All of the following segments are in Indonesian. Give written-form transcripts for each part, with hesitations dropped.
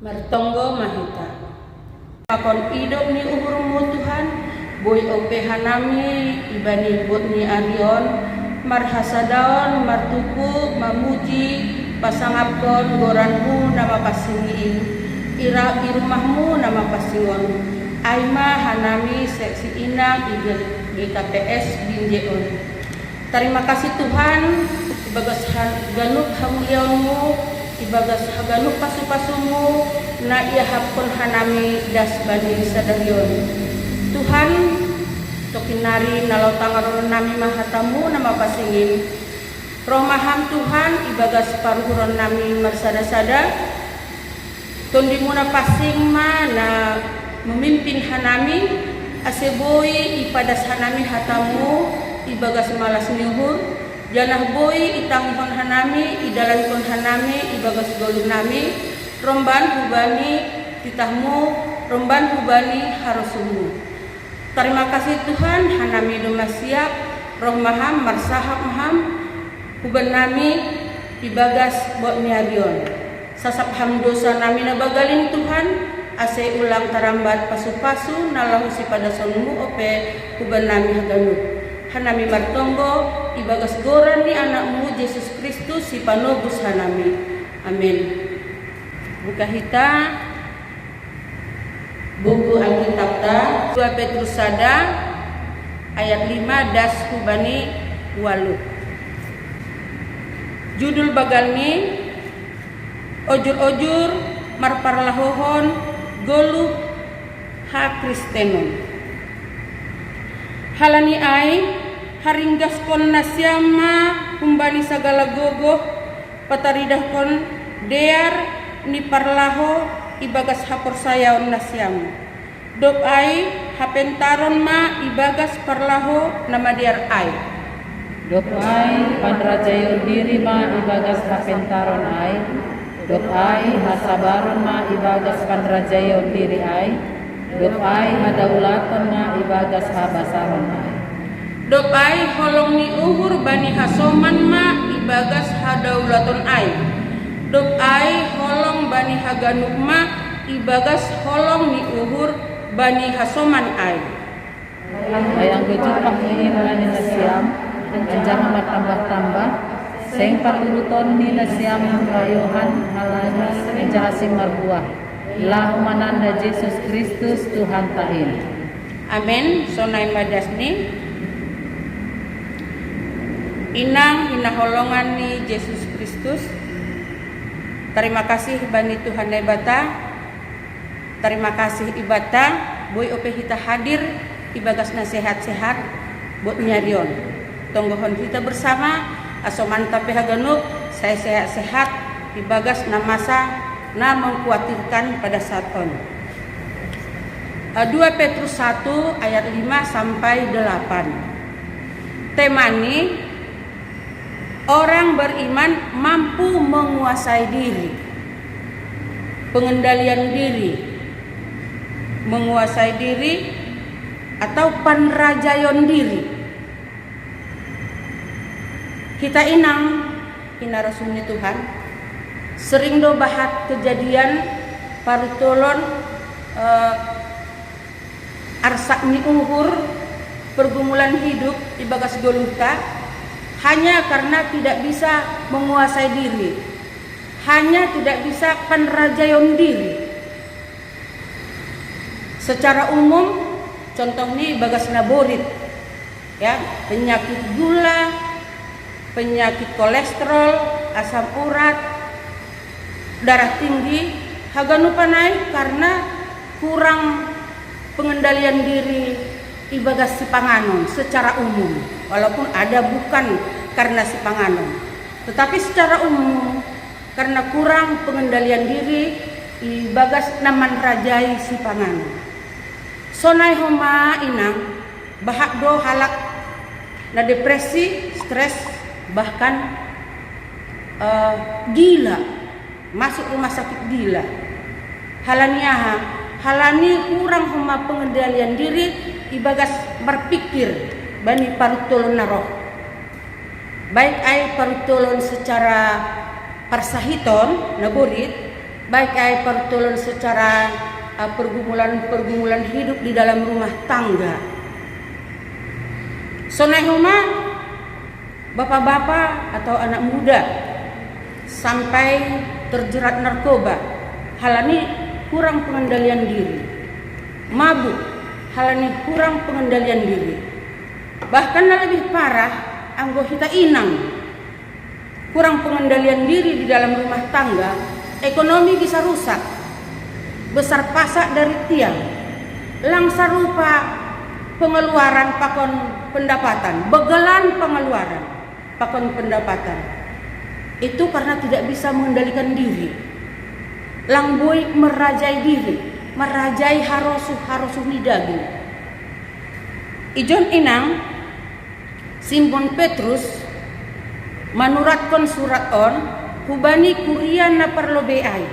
Martonggo mahita. Akon idop ni uhurmu Tuhan, boy opehanami ibani bot ni arion, marhasadaon, martuku, mamuji, pasangapkon, goranmu nama pasingiin, irumahmu nama pasingon, aima hanami seksi inang GKPS Binjeon. Terima kasih Tuhan, ibagas ganuk hamuliaunmu, ibagas haganuk pasu-pasumu, na iya hapkon hanami das bani sadarion. Tuhan, tokinari nalau tangaron nami mahatamu nama pasingin. Rohmaham Tuhan, ibagas paruhuron nami marsada-sada. Tondimuna pasing na memimpin hanami, aseboi ipadas hanami hatamu, ibagas malas nyuhur. Janah boy itangkon hanami, idalankon hanami, ibagas golun nami, romban hubani titahmu, romban hubani harusumu. Terima kasih Tuhan, hanami domasiak, rohmaham, marsahab maham, huban nami, ibagas bot niadion. Sasap hamdosa nami nabagalin Tuhan, ase ulang tarambat pasu-pasu, nalahusi pada sonmu ope, huban nami haganut. Hanami martonggo, ibagas goran ni anakmu Yesus Kristus si panobus hanami. Amin. Buka hita buku Alkitab ta 2 Petrus sada ayat 5 das hubani walu. Judul bagalni ojur-ojur marparlahohon goluh ha Kristenon. Halani ai haringgas kon nasyama kumbani sagala gogoh pataridah kon dear ni parlaho ibagas haporsayaon nasyam. Dop ai hapentaron ma ibagas parlaho nama dear ai. Dop ai panrajayon diri ma ibagas hapentaron ai. Dop ai hasabaron ma ibagas panrajayon diri ai. Dop ai hadaulaton ma ibagas habasaron ai. Dop ai holong ni uhur bani hasoman ma ibagas hadaulaton ai. Dop ai holong bani haganuk ma ibagas holong ni uhur bani hasoman ai. Ayang gejupak ni inani nasiam anjang matambah-tambah seng paturuton ni nasiam rayohan halanas enjahasing marbuah. Lahu mananda Yesus Kristus Tuhan tahin. Amin. Sonai madasni inang hinaholongan ni Yesus Kristus. Terima kasih bani Tuhan lebata. Terima kasih ibata. Boy ope kita hadir ibagas na sehat-sehat buat nyarion. Tonggohon kita bersama asoman tapi haganuk saya sehat-sehat ibagas na masa na mengkhawatirkan pada saat on. 2 Petrus 1 ayat 5 sampai 8. Temani orang beriman mampu menguasai diri, pengendalian diri, menguasai diri atau panrajayon diri. Kita inang rasuni Tuhan sering do bahat kejadian parutolon arsak ni uhur pergumulan hidup ibagas goluta hanya karena tidak bisa menguasai diri, hanya tidak bisa panrajayon diri. Secara umum contoh ni bagas naborit ya, penyakit gula, penyakit kolesterol, asam urat, darah tinggi, haganupa naik karena kurang pengendalian diri ibagas si panganon secara umum. Walaupun ada bukan karena si panganon, tetapi secara umum karena kurang pengendalian diri ibagas naman rajai si panganon. Sonai homa inang bahak do halak na depresi, stres, bahkan gila, masuk rumah sakit gila. Halani kurang homa pengendalian diri ibagas berpikir bani parutolon naroh. Baik ai parutolon secara parsahiton naborit baik ai pertolongan secara pergumulan hidup di dalam rumah tangga. Sonai huma bapak-bapak atau anak muda sampai terjerat narkoba, halani kurang pengendalian diri. Mabuk, halani kurang pengendalian diri. Bahkan lebih parah, anggota inang kurang pengendalian diri di dalam rumah tangga, ekonomi bisa rusak, besar pasak dari tiang, langsa rupa pengeluaran pakon pendapatan, begalan pengeluaran pakon pendapatan. Itu karena tidak bisa mengendalikan diri. Langboi merajai diri, merajai harosuh nidagin. Ijon inang Simon Petrus manuratkan surat on hubani kuria na parlobeai.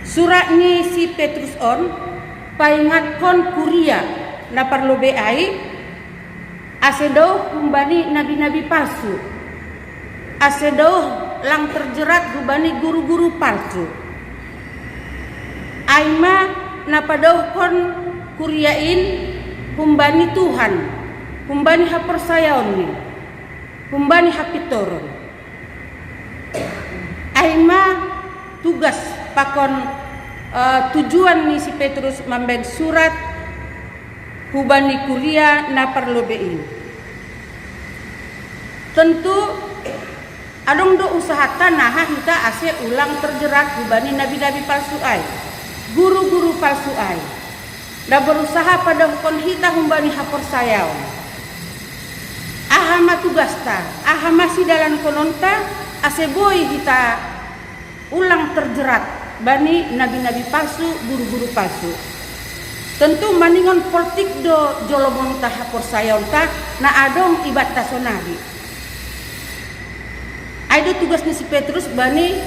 Surat ni si Petrus on paingatkon kuria na parlobeai asedo hubani nabi-nabi palsu. Asedo lang terjerat hubani guru-guru palsu. Aima napadohkon kuriain humbani Tuhan, humbani hapersayaon ni, humbani hapitoron. Aima tugas pakon tujuan ni si Petrus memben surat hubani kuria na parlobein. Tentu adong do usaha tanah kita ase ulang terjerat hubani nabi-nabi palsu ai, guru-guru palsu ai. Da berusaha pada kon hita humbani hapersayaon. Ahama tugasta, ahama si dalam kononta aseboi kita ulang terjerat bani nabi-nabi palsu, guru-guru palsu. Tentu maningon politik do jolomon taha porsayon ta na adong ibat tasonari. Aido tugas ni si Petrus bani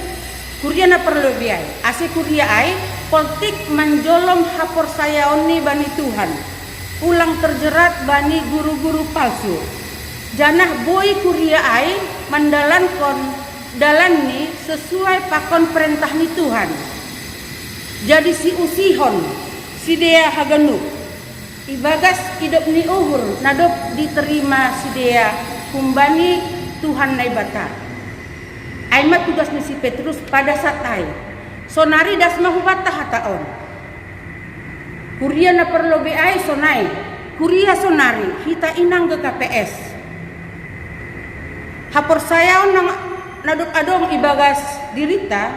kuria na perlu biai. Ase kuria ai politik menjolom haporsayaon ni bani Tuhan. Ulang terjerat bani guru-guru palsu. Janah boy kuria ai mandalankon dalan ni sesuai pakon perintah ni Tuhan. Jadi si usihon, si dea haganuk. Ibagas hidup ni uhur nadop diterima si dea kumbani Tuhan naibata. Aimat tugas ni si Petrus pada saat ai. Sonari das mahubata hataon. Kuria na perlu ai sonai. Kuria sonari hita inang ke KPS. Hapor sayaon nang nadok adong ibagas dirita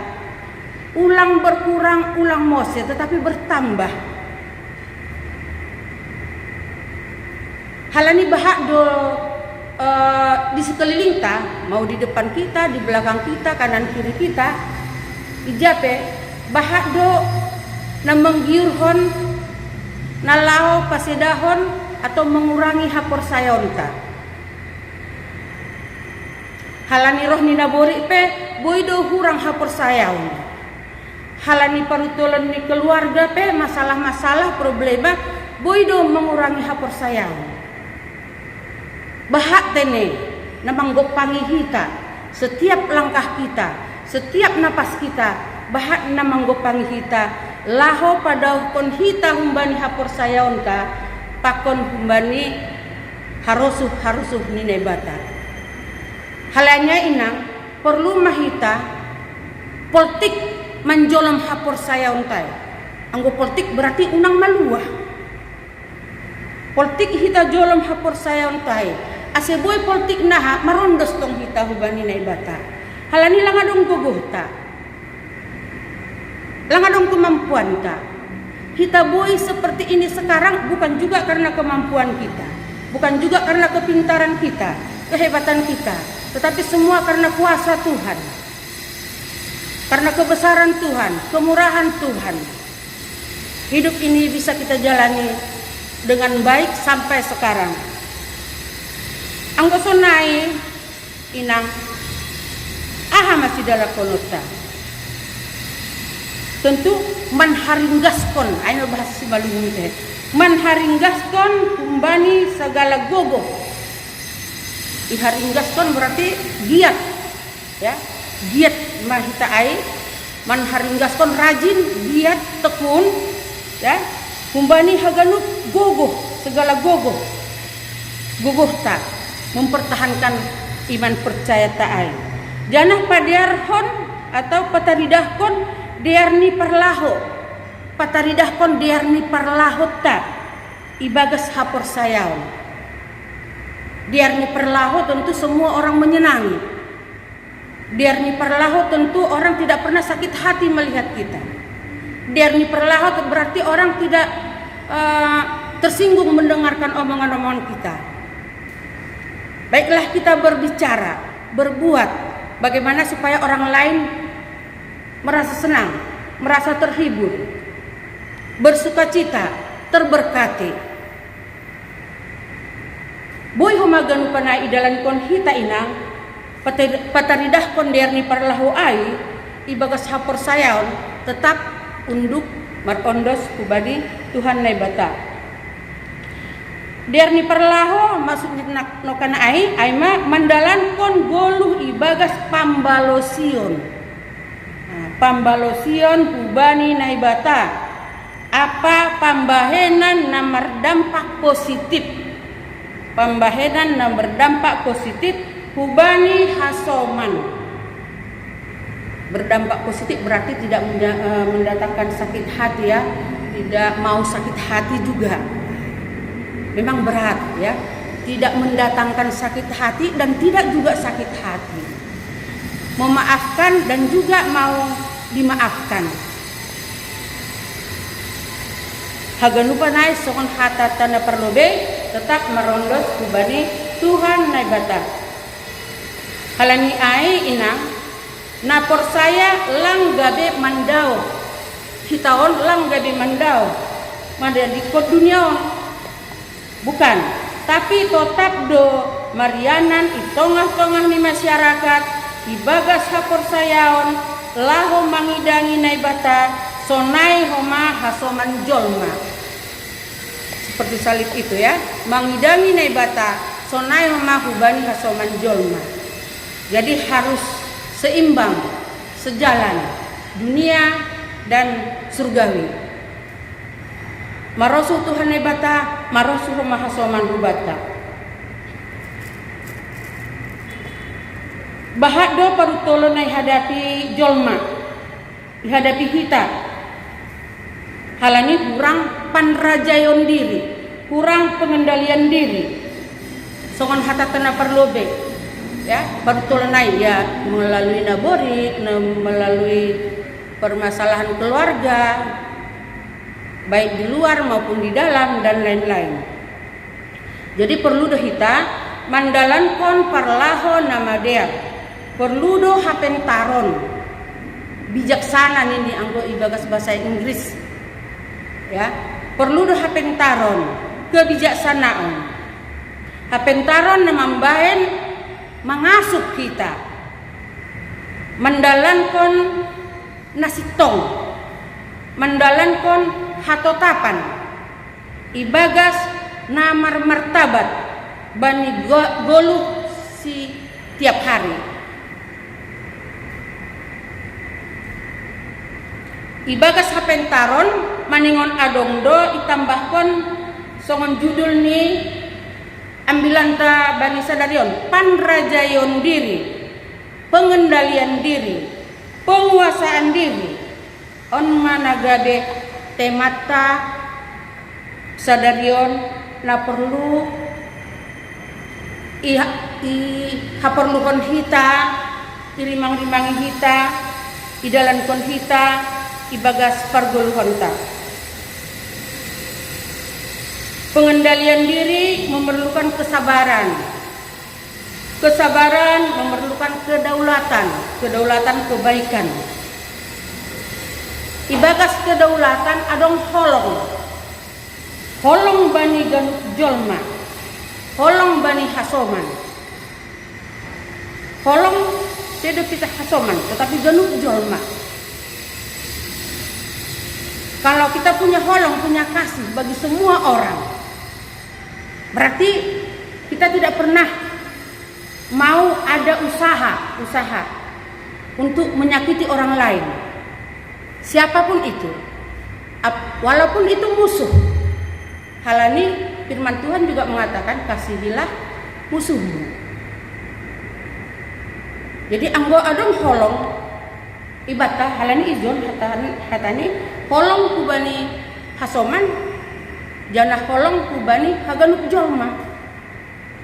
ulang berkurang ulang mose tetapi bertambah. Halani bahak do di sekeliling ta, mau di depan kita, di belakang kita, kanan kiri kita, ijape bahak do na menggiurhon nalao pasedahon atau mengurangi hapor sayon ta. Halani roh ni nabori pe boy do hurang hapor sayon. Halani parutulan ni keluarga pe masalah-masalah problema boy do mengurangi hapor sayon. Bahak tene namanggopangi kita setiap langkah kita, setiap napas kita, bahak namanggopangi kita laho pada kon hita humbani hapor sayaon ka pakon humbani harusuh ni nebata. Halanya inang perlu mahita politik menjolom hapor sayaon tay. Anggo politik berarti unang maluah. Politik hita jolom hapor sayaon tay. Aseboy politik naha marondos tong hita hubani na ibata. Halani lang adong guguhta. Lang adong kemampuan ta. Hita boy seperti ini sekarang bukan juga karena kemampuan kita. Bukan juga karena kepintaran kita, kehebatan kita. Tetapi semua karena kuasa Tuhan. Karena kebesaran Tuhan, kemurahan Tuhan. Hidup ini bisa kita jalani dengan baik sampai sekarang. Anggo sonai inang aha masih dalam konota. Tentu manharinggaskon, ayo bahasa Simalungun teh. Manharinggaskon kumbani segala gogo. Iharinggaskon berarti giat, ya, giat mahita ai man haringgaskon rajin, giat, tekun, ya. Humbani haganuk gogoh, segala gogoh tak mempertahankan iman percaya taai. Janah padiarhon atau pataridahkon diarni parlaho, pataridahkon diarni parlaho tak ibagas hapor sayaon. Diarni parlaho tentu semua orang menyenangi. Diarni parlaho tentu orang tidak pernah sakit hati melihat kita. Diarni parlaho berarti orang tidak tersinggung mendengarkan omongan-omongan kita. Baiklah kita berbicara, berbuat bagaimana supaya orang lain merasa senang, merasa terhibur, bersukacita, terberkati. Boy humagan panai idalan kon hita inang pataridah kon diarni parlahu ai ibagas hapor sayaon tetap unduk marondos kubadi Tuhan nai bata. Diarni parlahu maksudnya nokana ai ma mandalan kon goluh ibagas pambalosion. Pambalosion kubani nai bata. Apa pambahenan na berdampak positif. Pambahenan na berdampak positif hubani hasoman. Berdampak positif berarti tidak mendatangkan sakit hati ya, tidak mau sakit hati juga. Memang berat ya, tidak mendatangkan sakit hati dan tidak juga sakit hati. Memaafkan dan juga mau dimaafkan. Haganupa nai sokon hata tanda perlobe tetap merondos kubani Tuhan nai bata. Halani ai inang napor saya lang gabe mandau. Hitaon lang gabe mandau. Mada di kod duniaon. Bukan, tapi tetap do marianan itongah-tongah ni masyarakat ibagas hapor sayaon laho mangidangi nai bata sonai homa hasoman jolma. Seperti salib itu ya, mangidangi nai bata sonai homa hubani hasoman jolma. Jadi harus seimbang, sejalan dunia dan surgawi. Marosu Tuhan nai bata, marosu homa hasoman hubata. Bahado parutolo nai hadapi jolma, dihadapi kita. Halani kurang panrajayon diri, kurang pengendalian diri. Songon hata tena perlobe, ya parutolo nai ya melalui nabori, melalui permasalahan keluarga, baik di luar maupun di dalam dan lain-lain. Jadi perlu dah kita mandalan kon parlaho nama dia. Perlu do hapentaron bijaksana nih dianggo ibagas bahasa Inggris ya, perlu do hapentaron kebijaksanaan. Hapentaron namambahen mengasup kita mendalan kon nasitong, mendalan kon hatotapan ibagas namar martabat bani goluh si tiap hari. Ibagas hapentaron maningon adongdo itambahkon songon judul ni ambilanta bani sadarion panrajayon diri, pengendalian diri, penguasaan diri. On managabe temata sadarion na perlu haperlukan hita, irimang-rimangi hita, idalankon hita, ibagas pargoluhan ta. Pengendalian diri memerlukan kesabaran. Kesabaran memerlukan kedaulatan, kedaulatan kebaikan. Ibagas kedaulatan adong holong. Holong bani ganuk jolma. Holong bani hasoman. Holong tidak kita hasoman, tetapi ganuk jolma. Kalau kita punya holong, punya kasih bagi semua orang, berarti kita tidak pernah mau ada usaha untuk menyakiti orang lain. siapapun itu, walaupun itu musuh. Halani firman Tuhan juga mengatakan kasihilah musuhmu. Jadi anggo adong holong ibadah halani izon hatani holong kubani hasoman janah holong kubani haganuk jolma.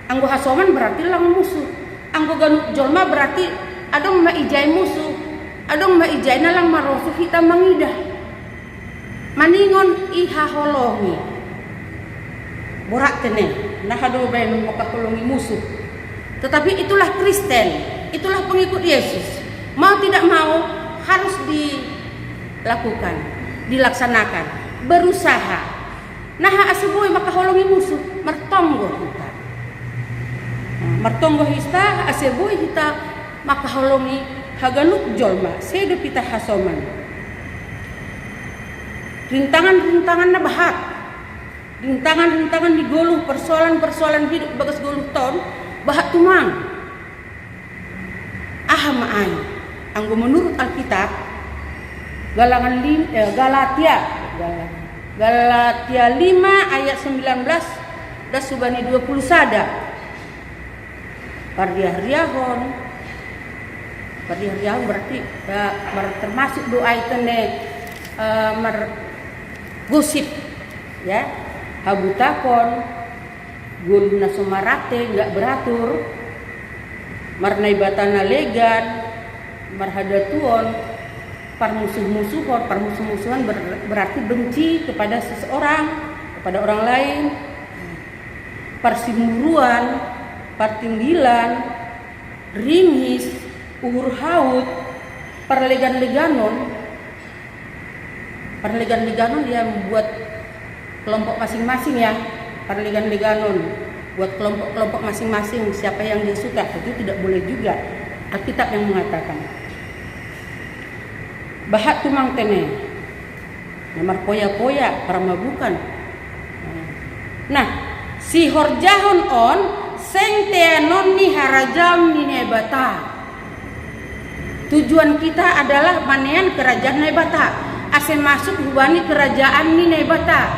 Anggo hasoman berarti lang musuh. Anggo ganuk jolma berarti adong maijai musuh. Adong maijai nalang marosuh kita mangidah. Maningon iha holongi. Borak tene nah hado bae makaholongi musuh. Tetapi itulah Kristen. Itulah pengikut Yesus. Mau tidak mau harus dilakukan, dilaksanakan, berusaha. Nah aseboy makaholongi musuh, martonggo kita. Martonggo hista aseboy kita makaholongi haganuk jolma, sedo pita hasoman. Rintangan-rintangan na bahat. Rintangan-rintangan digoluh persoalan-persoalan hidup bagas goluh tahun bahat tumang. Maai. Anggo menurut Alkitab Galatia 5 ayat 19 dan subani 20 sada. Pardiah-riahon berarti termasuk doa itene gosip ya. Habutakon guluna somarate enggak beratur. Marnaibatana legan, marhadatuon, parmusuh-musuhan berarti benci kepada seseorang, kepada orang lain, parsimuruan, partinggilan, ringis, uhur haut, parlegan-leganon dia membuat kelompok masing-masing ya, parlegan-leganon. Buat kelompok-kelompok masing-masing siapa yang dia suka, itu tidak boleh juga. Alkitab yang mengatakan bahat tumang tene namar poya-poya para mabukan. Nah si horjahon on seng teanon ni harajam ni nebata. Tujuan kita adalah manean kerajaan nebata. Ase masuk hubani kerajaan ni nebata.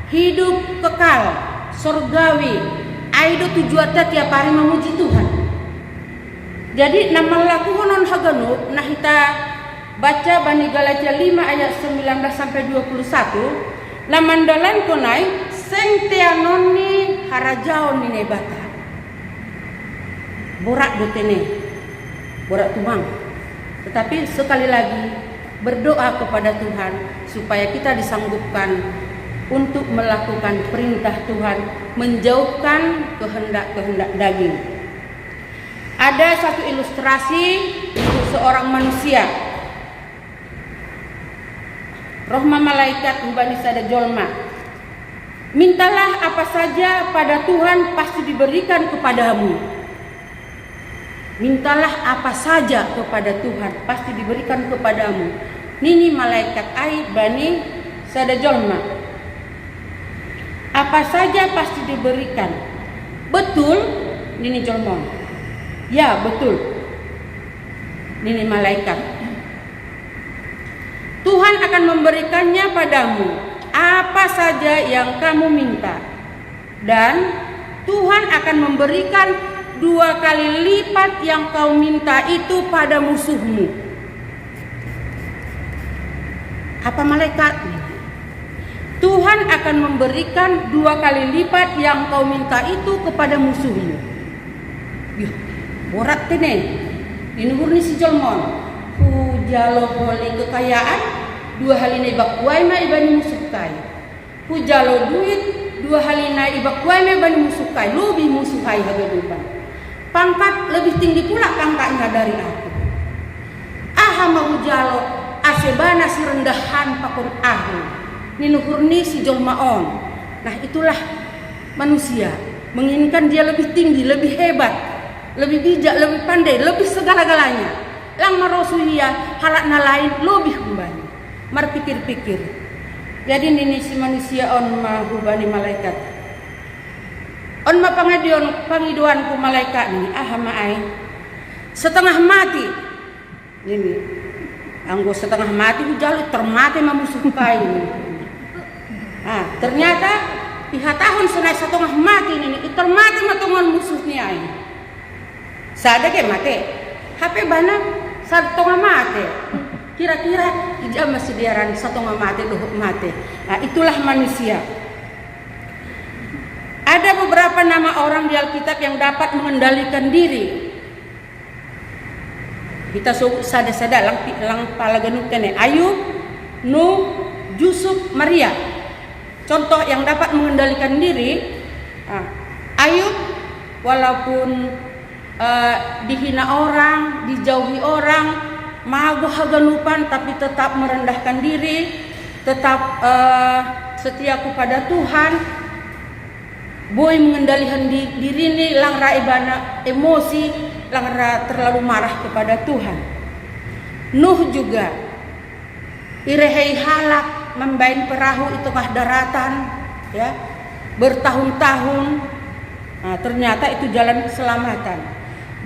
Hidup kekal surgawi. Aido tujuannya tiap hari memuji Tuhan. Jadi nama laku honon haganu nah kita baca bani Galatia 5 ayat 19 sampai 21. Lamandalan konai seng teanoni harajaon ni nebata. Borak dotene. Borak tumang. Tetapi sekali lagi berdoa kepada Tuhan supaya kita disanggupkan untuk melakukan perintah Tuhan, menjauhkan kehendak-kehendak daging. Ada satu ilustrasi untuk seorang manusia. Rohma malaikat ubani sada jolma. Mintalah apa saja pada Tuhan pasti diberikan kepadamu. Mintalah apa saja kepada Tuhan pasti diberikan kepadamu. Nini malaikat ai bani sada jolma. Apa saja pasti diberikan. Betul, Nini Jolmon. Ya, betul. Nini malaikat. Tuhan akan memberikannya padamu apa saja yang kamu minta. Dan Tuhan akan memberikan 2 kali lipat yang kau minta itu pada musuhmu. Apa malaikat? Tuhan akan memberikan 2 kali lipat yang kau minta itu kepada musuhmu. Yuh, borak tene. Inuhurni si Jolmon. Jalo boli kekayaan 2 halina ibakuai ma ibani musuhkai. Jalo duit 2 halina ibakuai ma ibani musuhkai. Lebih musuhai hagadupan. Pangkat lebih tinggi pula pangkatnya dari aku. Aha mau jalo asebana si rendahan pakun ahu. Ninuhurni si jolmaon. Nah itulah manusia, menginginkan dia lebih tinggi, lebih hebat, lebih bijak, lebih pandai, lebih segala-galanya. Lang marosuhia halakna lain lebih kembali. Mar pikir-pikir. Jadi nini si manusia on mahubani malaikat. On ma pangiduan ku malaikat ni ahama ai. Setengah mati. Ini Anggo setengah mati jalu termati mamusuh kain. Ternyata pihak tahun senai setengah mati ini termati matungan musuhnya ini. Sada ke mati. HP bana setengah mati. Kira-kira dia masih diaran setengah mati dohuk mati. Itulah manusia. Ada beberapa nama orang di Alkitab yang dapat mengendalikan diri. Kita sada-sada lang palaganut kene Ayub, Nuh, Yusuf, Maria. Contoh yang dapat mengendalikan diri. Ayub walaupun dihina orang, dijauhi orang, mago haganupan tapi tetap merendahkan diri, tetap setia kepada Tuhan. Boy mengendalikan diri ini lang raibana emosi, lang terlalu marah kepada Tuhan. Nuh juga irehei halak membain perahu itu tengah daratan, ya, bertahun-tahun. Ternyata itu jalan keselamatan.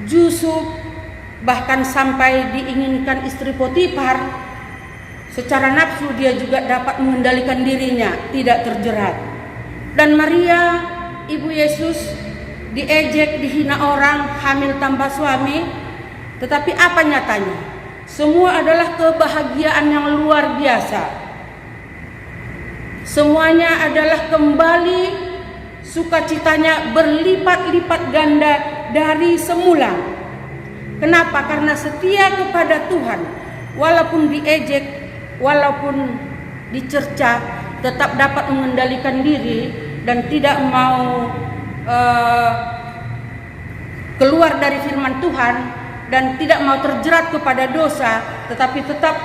Yusuf bahkan sampai diinginkan istri Potifar, secara nafsu dia juga dapat mengendalikan dirinya, tidak terjerat. Dan Maria, Ibu Yesus, diejek, dihina orang, hamil tanpa suami, tetapi apa nyatanya? Semua adalah kebahagiaan yang luar biasa. Semuanya adalah kembali sukacitanya berlipat-lipat ganda dari semula. Kenapa? Karena setia kepada Tuhan, walaupun diejek, walaupun dicerca, tetap dapat mengendalikan diri dan tidak mau keluar dari firman Tuhan dan tidak mau terjerat kepada dosa, tetapi tetap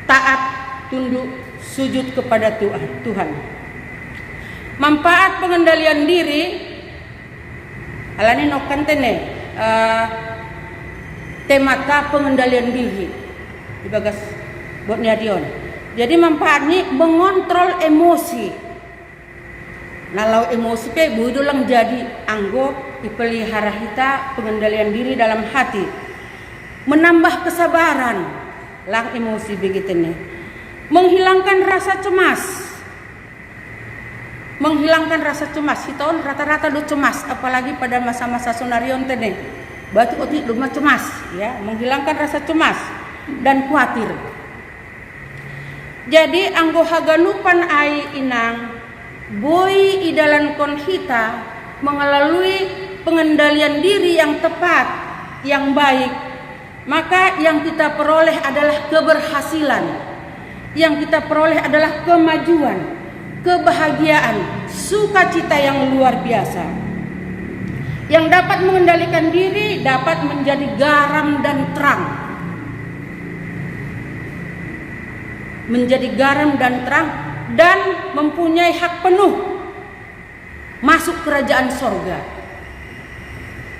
taat, tunduk, sujud kepada Tuhan. Manfaat pengendalian diri alani nokantene temata pengendalian diri di bagas buatnya Dion. Jadi manfaatnya mengontrol emosi. Nalau emosi ke budu lang jadi anggo dipelihara kita pengendalian diri dalam hati. Menambah kesabaran lang emosi begitu nih. Menghilangkan rasa cemas. Menghilangkan rasa cemas. Kita rata-rata do cemas, apalagi pada masa-masa sonarion tene. Batu otik do cemas, ya, menghilangkan rasa cemas dan khawatir. Jadi anggo haganupan ai inang boy idalan konhita mengelalui pengendalian diri yang tepat, yang baik, maka yang kita peroleh adalah keberhasilan, yang kita peroleh adalah kemajuan, kebahagiaan, sukacita yang luar biasa. Yang dapat mengendalikan diri dapat menjadi garam dan terang, menjadi garam dan terang, dan mempunyai hak penuh masuk kerajaan sorga,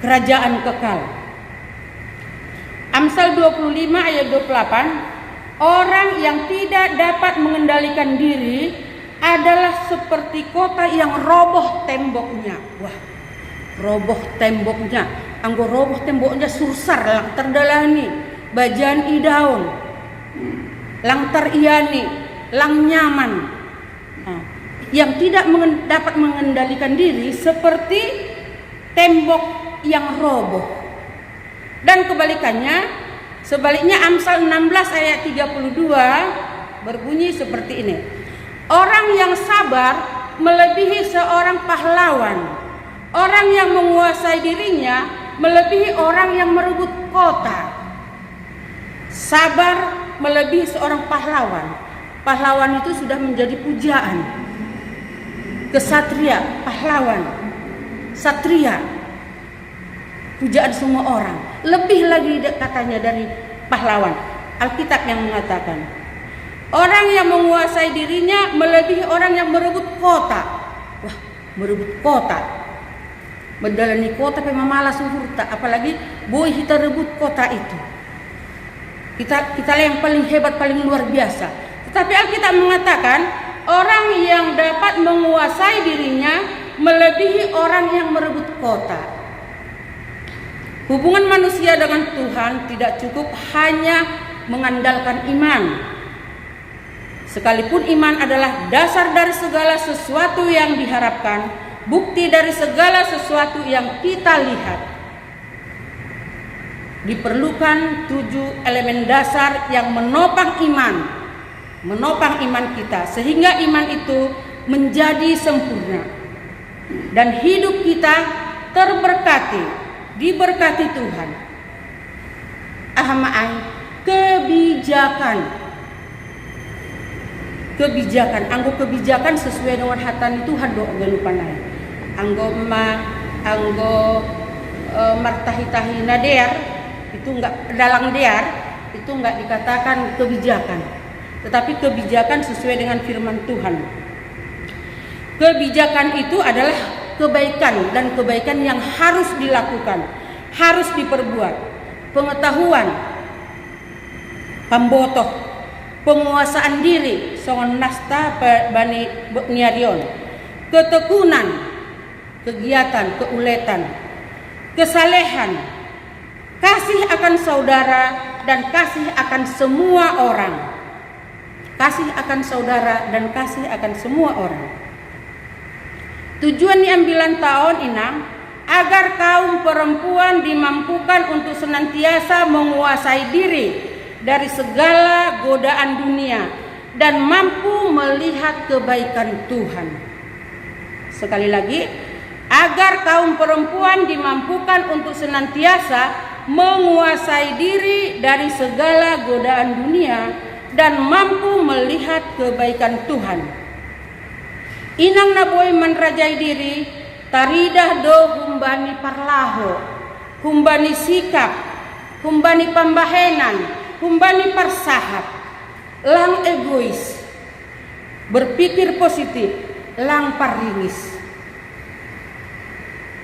kerajaan kekal. Amsal 25 ayat 28, orang yang tidak dapat mengendalikan diri adalah seperti kota yang roboh temboknya. Wah, roboh temboknya, anggo roboh temboknya sursar lang terdalani, bajan idaun, lang teriani, lang nyaman. Yang tidak dapat mengendalikan diri seperti tembok yang roboh. Dan kebalikannya, sebaliknya Amsal 16 ayat 32 berbunyi seperti ini. Orang yang sabar melebihi seorang pahlawan. Orang yang menguasai dirinya melebihi orang yang merebut kota. Sabar melebihi seorang pahlawan. Pahlawan itu sudah menjadi pujaan. Kesatria, pahlawan, satria, pujaan semua orang. Lebih lagi katanya dari pahlawan. Alkitab yang mengatakan orang yang menguasai dirinya melebihi orang yang merebut kota. Wah, merebut kota, mendalani kota pemamala suhurta. Apalagi boy kita rebut kota itu. Kita yang paling hebat, paling luar biasa. Tetapi Alkitab mengatakan orang yang dapat menguasai dirinya melebihi orang yang merebut kota. Hubungan manusia dengan Tuhan tidak cukup hanya mengandalkan iman. Sekalipun iman adalah dasar dari segala sesuatu yang diharapkan, bukti dari segala sesuatu yang kita lihat, diperlukan 7 elemen dasar yang menopang iman kita, sehingga iman itu menjadi sempurna dan hidup kita terberkati, diberkati Tuhan. Kebijakan, anggo kebijakan sesuai dengan hatani Tuhan do galupanai. Anggo martahi-tahina dear itu enggak dalang dear itu enggak dikatakan kebijakan, tetapi kebijakan sesuai dengan firman Tuhan. Kebijakan itu adalah kebaikan, dan kebaikan yang harus dilakukan, harus diperbuat. Pengetahuan, pambotoh, penguasaan diri, songon nasta bani niarion, ketekunan, kegiatan, keuletan, kesalehan, kasih akan saudara, dan kasih akan semua orang. Kasih akan saudara dan kasih akan semua orang. Tujuan diambilan tahun inang agar kaum perempuan dimampukan untuk senantiasa menguasai diri dari segala godaan dunia dan mampu melihat kebaikan Tuhan. Sekali lagi, agar kaum perempuan dimampukan untuk senantiasa menguasai diri dari segala godaan dunia dan mampu melihat kebaikan Tuhan. Inang naboy menrajai diri, taridah do humbani parlaho, humbani sikap, humbani pambahenan, humbani parsahap, lang egois, berpikir positif, lang paringis.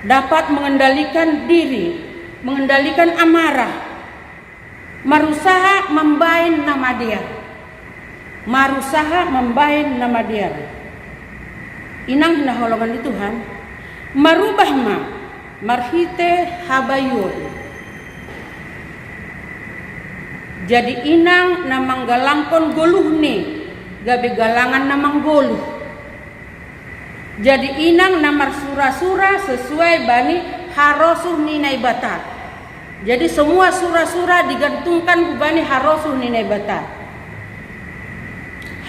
Dapat mengendalikan diri, mengendalikan amarah, marusaha membain nama dia, marusaha membain nama dia. Inang naholongan di Tuhan, marubah marhite habayun. Jadi inang namang galangkon goluh nih, gabe galangan namang goluh. Jadi inang namar sura-sura sesuai bani harosuh ninai bata. Jadi semua sura-sura digantungkan bani harosuh ninai bata.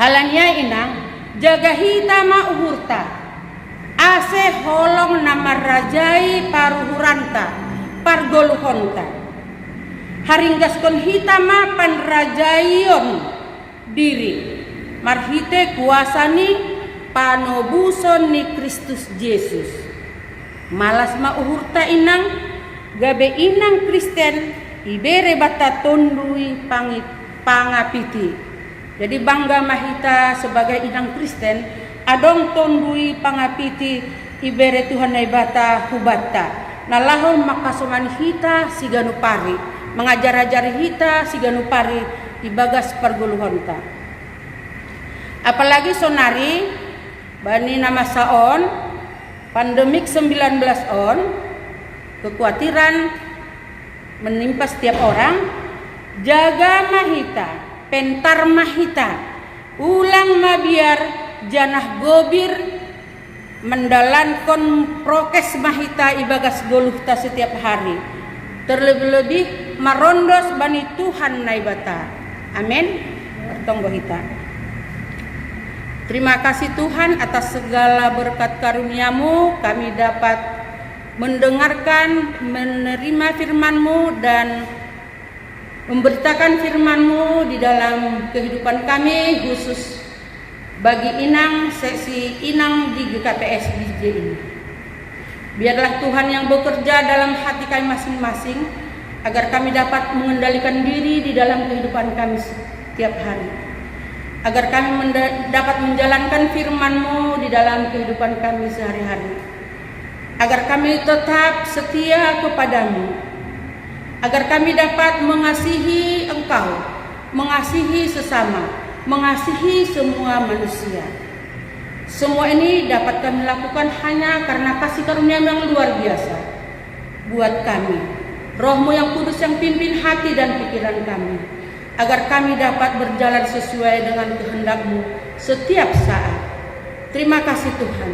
Halanya inang jaga hitama uhurta, ase holong namar rajai paruhuranta, pargoluhonta. Haringgaskon hitama panrajayon diri, marhite kuasani panobuson ni Kristus Yesus. Malas mauhurta inang, gabe inang Kristen ibere bata tondui pangapiti. Jadi bangga mahita sebagai inang Kristen, adong tondui pangapiti ibere Tuhan nai bata hubata. Nalahon makasoman hita siganupari, mengajar-ajari hita siganupari ibagas parguluhonta. Apalagi sonari bani nama saon pandemik 19 on, kekhawatiran menimpa setiap orang. Jaga mahita, pentar mahita, ulang mabiar janah gobir mendalankan prokes mahita ibagas goluhta setiap hari. Terlebih-lebih marondos bani Tuhan naibata. Amin. Bertonggo hita. Terima kasih Tuhan atas segala berkat karunia-Mu, kami dapat mendengarkan, menerima firman-Mu dan memberitakan firman-Mu di dalam kehidupan kami, khusus bagi inang seksi inang di GKPS DJ ini. Biarlah Tuhan yang bekerja dalam hati kami masing-masing, agar kami dapat mengendalikan diri di dalam kehidupan kami setiap hari, agar kami dapat menjalankan firman-Mu di dalam kehidupan kami sehari-hari, agar kami tetap setia kepadamu, agar kami dapat mengasihi Engkau, mengasihi sesama, mengasihi semua manusia. Semua ini dapat kami lakukan hanya karena kasih karunia yang luar biasa buat kami. Roh-Mu yang kudus yang pimpin hati dan pikiran kami. agar kami dapat berjalan sesuai dengan kehendak-Mu setiap saat. Terima kasih Tuhan.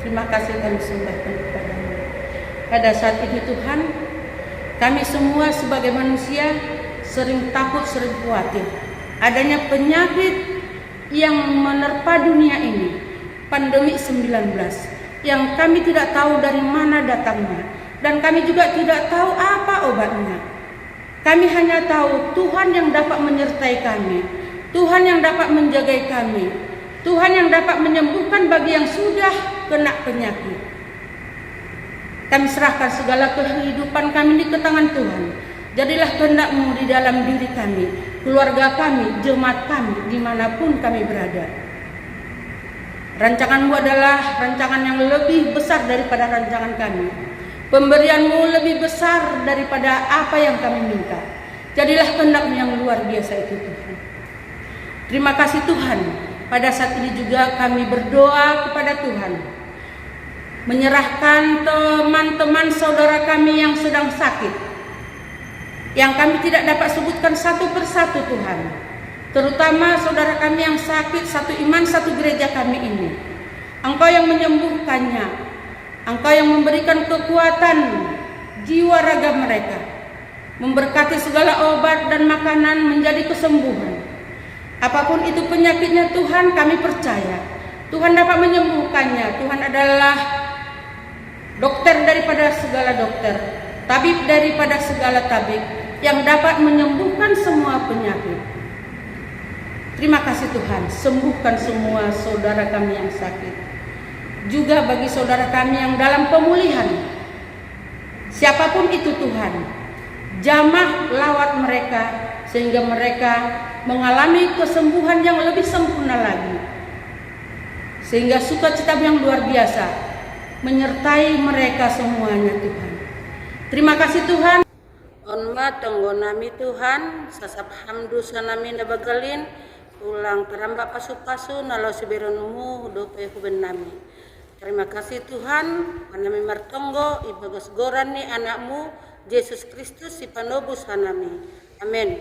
Terima kasih kami sembahkan kepada-Mu. Pada saat ini Tuhan, kami semua sebagai manusia sering takut, sering khawatir. Adanya penyakit yang menerpa dunia ini, pandemi 19, yang kami tidak tahu dari mana datangnya, dan kami juga tidak tahu apa obatnya. Kami hanya tahu Tuhan yang dapat menyertai kami, Tuhan yang dapat menjaga kami, Tuhan yang dapat menyembuhkan bagi yang sudah kena penyakit. Kami serahkan segala kehidupan kami ini ke tangan Tuhan. Jadilah kehendak-Mu di dalam diri kami, keluarga kami, jemaat kami, dimanapun kami berada. Rancangan-Mu adalah rancangan yang lebih besar daripada rancangan kami. Pemberian-Mu lebih besar daripada apa yang kami minta. Jadilah kehendak-Mu yang luar biasa itu Tuhan. Terima kasih Tuhan. Pada saat ini juga kami berdoa kepada Tuhan, menyerahkan teman-teman saudara kami yang sedang sakit, yang kami tidak dapat sebutkan satu persatu Tuhan, terutama saudara kami yang sakit satu iman satu gereja kami ini. Engkau yang menyembuhkannya, Engkau yang memberikan kekuatan jiwa raga mereka, memberkati segala obat dan makanan menjadi kesembuhan. Apapun itu penyakitnya Tuhan, kami percaya Tuhan dapat menyembuhkannya. Tuhan adalah dokter daripada segala dokter, tabib daripada segala tabib, yang dapat menyembuhkan semua penyakit. Terima kasih Tuhan, sembuhkan semua saudara kami yang sakit. Juga bagi saudara kami yang dalam pemulihan, siapapun itu Tuhan, jamah lawat mereka sehingga mereka mengalami kesembuhan yang lebih sempurna lagi, sehingga sukacita yang luar biasa menyertai mereka semuanya Tuhan. Terima kasih Tuhan. Onma tonggo nami Tuhan, sasap hamdu sanami nabagalin, ulang teramba pasu-pasu nalau siberonumu dope huben nami. Terima kasih Tuhan, anami martonggo ibagas gorani anakmu Yesus Kristus si panobus hanami. Amin.